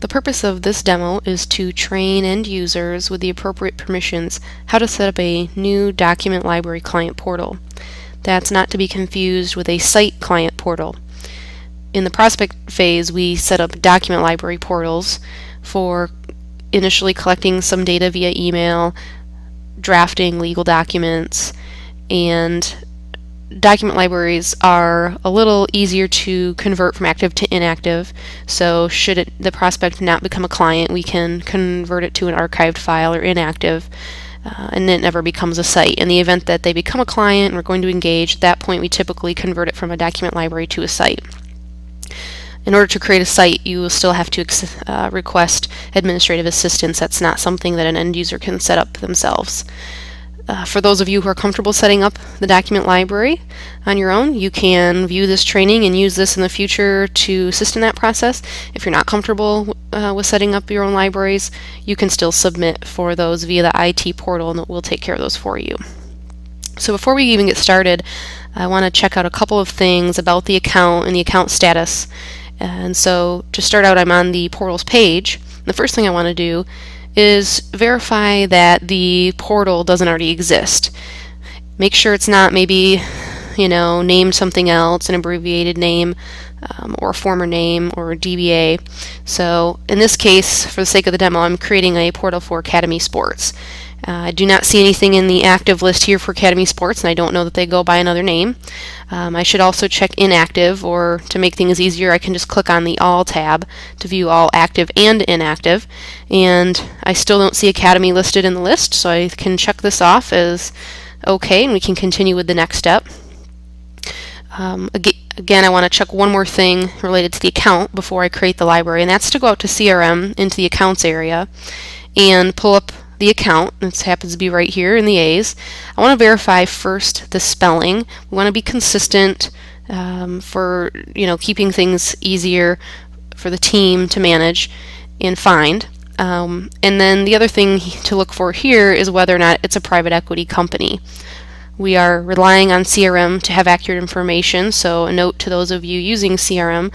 The purpose of this demo is to train end users with the appropriate permissions how to set up a new document library client portal. That's not to be confused with a site client portal. In the prospect phase, we set up document library portals for initially collecting some data via email, drafting legal documents, and document libraries are a little easier to convert from active to inactive. So should the prospect not become a client, we can convert it to an archived file or inactive, and it never becomes a site. In the event that they become a client and we're going to engage, at that point we typically convert it from a document library to a site. In order to create a site, you will still have to request administrative assistance. That's not something that an end user can set up themselves. For those of you who are comfortable setting up the document library on your own, you can view this training and use this in the future to assist in that process. If you're not comfortable with setting up your own libraries, you can still submit for those via the IT portal, and we'll take care of those for you. So before we even get started, I want to check out a couple of things about the account and the account status. And so to start out, I'm on the portals page. The first thing I want to do is verify that the portal doesn't already exist. Make sure it's not maybe, named something else, an abbreviated name, or a former name, or a DBA. So in this case, for the sake of the demo, I'm creating a portal for Academy Sports. I do not see anything in the active list here for Academy Sports, and I don't know that they go by another name. I should also check inactive, or to make things easier, I can just click on the All tab to view all active and inactive. And I still don't see Academy listed in the list, so I can check this off as okay, and we can continue with the next step. Again, I want to check one more thing related to the account before I create the library, and that's to go out to CRM into the Accounts area and pull up the account. This happens to be right here in the A's. I want to verify first the spelling. We want to be consistent for keeping things easier for the team to manage and find. And then the other thing to look for here is whether or not it's a private equity company. We are relying on CRM to have accurate information, so a note to those of you using CRM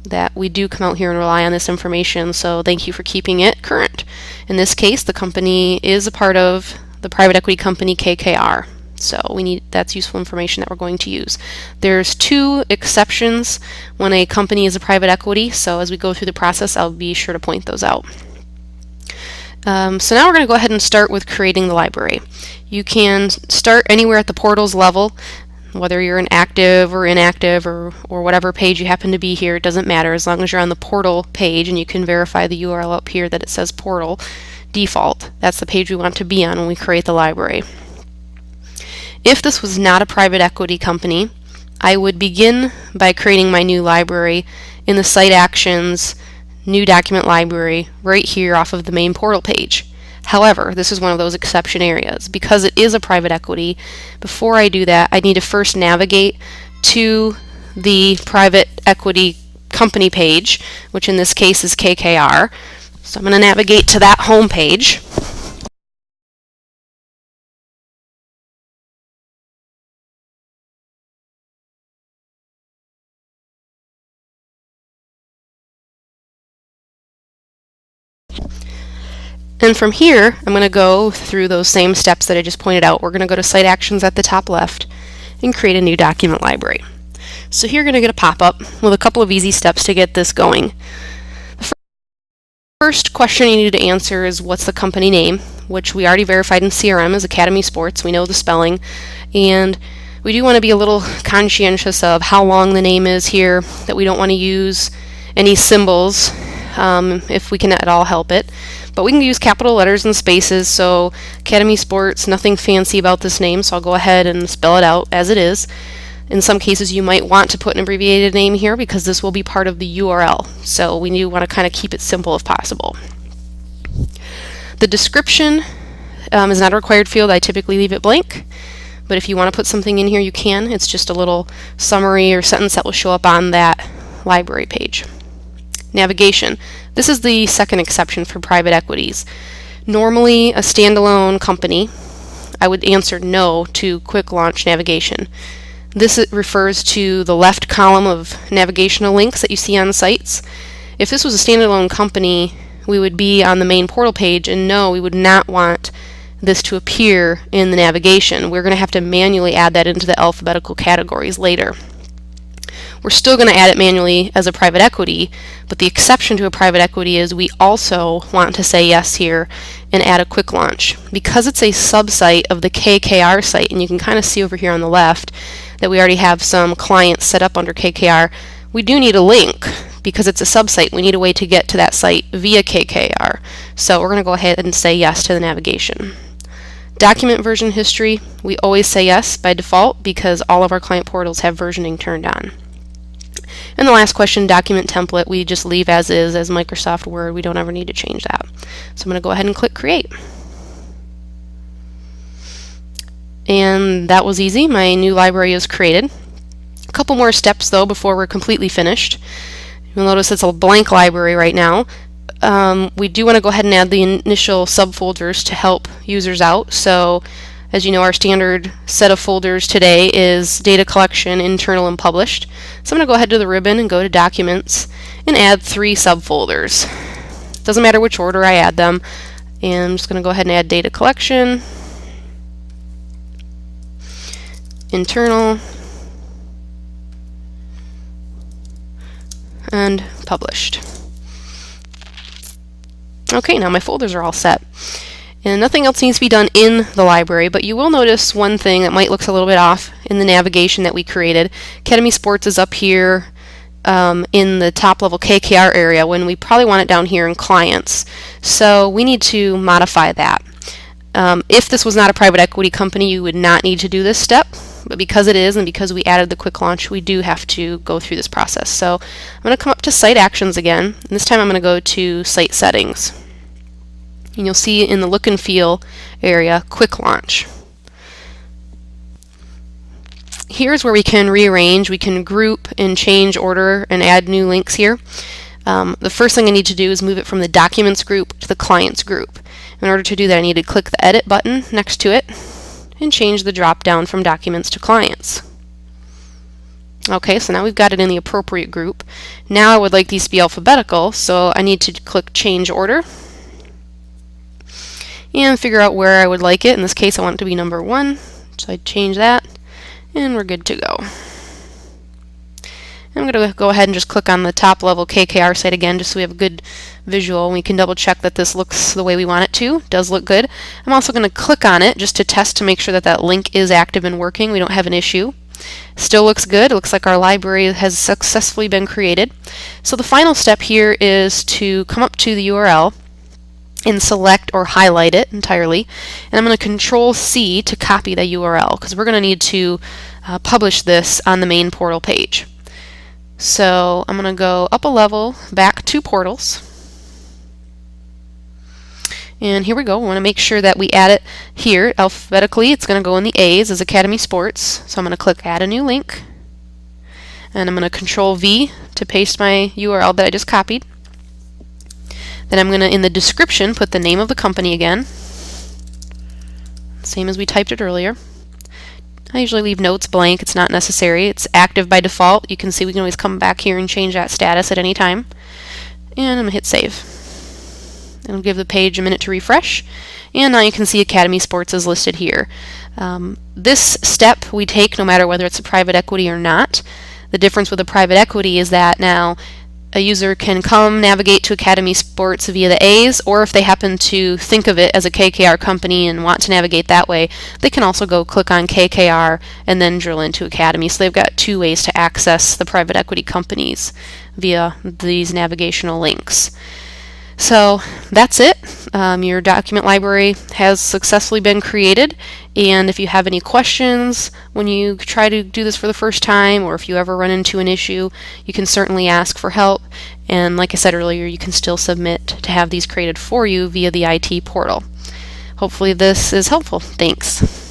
that we do come out here and rely on this information, so thank you for keeping it current. In this case, the company is a part of the private equity company KKR, so that's useful information that we're going to use. There's two exceptions when a company is a private equity, so as we go through the process, I'll be sure to point those out. So now we're going to go ahead and start with creating the library. You can start anywhere at the portals level, whether you're in active or inactive or whatever page you happen to be here. It doesn't matter as long as you're on the portal page, and you can verify the URL up here that it says portal default. That's the page we want to be on when we create the library. If this was not a private equity company, I would begin by creating my new library in the Site Actions New Document Library right here off of the main portal page. However, this is one of those exception areas. Because it is a private equity, before I do that, I need to first navigate to the private equity company page, which in this case is KKR. So I'm going to navigate to that home page. And from here, I'm going to go through those same steps that I just pointed out. We're going to go to Site Actions at the top left and create a new document library. So here you're going to get a pop-up with a couple of easy steps to get this going. The first question you need to answer is what's the company name, which we already verified in CRM as Academy Sports. We know the spelling. And we do want to be a little conscientious of how long the name is here, that we don't want to use any symbols if we can at all help it. But we can use capital letters and spaces, so Academy Sports, nothing fancy about this name, so I'll go ahead and spell it out as it is. In some cases you might want to put an abbreviated name here because this will be part of the URL, so we do want to kind of keep it simple if possible. The description is not a required field. I typically leave it blank, but if you want to put something in here you can. It's just a little summary or sentence that will show up on that library page. Navigation. This is the second exception for private equities. Normally, a standalone company, I would answer no to quick launch navigation. This refers to the left column of navigational links that you see on sites. if this was a standalone company, we would be on the main portal page, and no, we would not want this to appear in the navigation. We're going to have to manually add that into the alphabetical categories later. We're still going to add it manually as a private equity, but the exception to a private equity is we also want to say yes here and add a quick launch. Because it's a subsite of the KKR site, and you can kind of see over here on the left that we already have some clients set up under KKR, we do need a link. Because it's a subsite, we need a way to get to that site via KKR. So we're going to go ahead and say yes to the navigation. Document version history, we always say yes by default because all of our client portals have versioning turned on. And the last question, document template, we just leave as is as Microsoft Word. We don't ever need to change that. So I'm going to go ahead and click Create. And that was easy. My new library is created. A couple more steps though before we're completely finished. You'll notice it's a blank library right now. We do want to go ahead and add the initial subfolders to help users out. So as you know, our standard set of folders today is data collection, internal, and published. So I'm going to go ahead to the ribbon and go to Documents and add 3 subfolders. Doesn't matter which order I add them. And I'm just going to go ahead and add data collection, internal, and published. Okay, now my folders are all set. And nothing else needs to be done in the library, but you will notice one thing that might look a little bit off in the navigation that we created. Academy Sports is up here in the top level KKR area when we probably want it down here in clients. So we need to modify that. If this was not a private equity company, you would not need to do this step, but because it is and because we added the quick launch, we do have to go through this process. So I'm going to come up to Site Actions again, and this time I'm going to go to Site Settings. And you'll see in the Look and Feel area, Quick Launch. Here's where we can rearrange, we can group and change order and add new links here. The first thing I need to do is move it from the Documents group to the Clients group. In order to do that, I need to click the Edit button next to it and change the drop down from Documents to Clients. Okay, so now we've got it in the appropriate group. Now I would like these to be alphabetical, so I need to click Change Order and figure out where I would like it. In this case, I want it to be number 1, so I change that, and we're good to go. I'm going to go ahead and just click on the top level KKR site again, just so we have a good visual. We can double check that this looks the way we want it to. It does look good. I'm also going to click on it just to test to make sure that that link is active and working. We don't have an issue. Still looks good. It looks like our library has successfully been created. So the final step here is to come up to the URL and select or highlight it entirely. And I'm going to Control C to copy the URL because we're going to need to publish this on the main portal page. So I'm going to go up a level, back 2 portals. And here we go. We want to make sure that we add it here alphabetically. It's going to go in the A's as Academy Sports. So I'm going to click Add a New Link. And I'm going to Control V to paste my URL that I just copied. Then I'm going to, in the description, put the name of the company again. Same as we typed it earlier. I usually leave notes blank. It's not necessary. It's active by default. You can see we can always come back here and change that status at any time. And I'm going to hit Save. It'll give the page a minute to refresh. And now you can see Academy Sports is listed here. This step we take no matter whether it's a private equity or not. The difference with a private equity is that now a user can come navigate to Academy Sports via the A's, or if they happen to think of it as a KKR company and want to navigate that way, they can also go click on KKR and then drill into Academy. So they've got 2 ways to access the private equity companies via these navigational links. So that's it. Your document library has successfully been created, and if you have any questions when you try to do this for the first time, or if you ever run into an issue, you can certainly ask for help. And like I said earlier, you can still submit to have these created for you via the IT portal. Hopefully this is helpful. Thanks.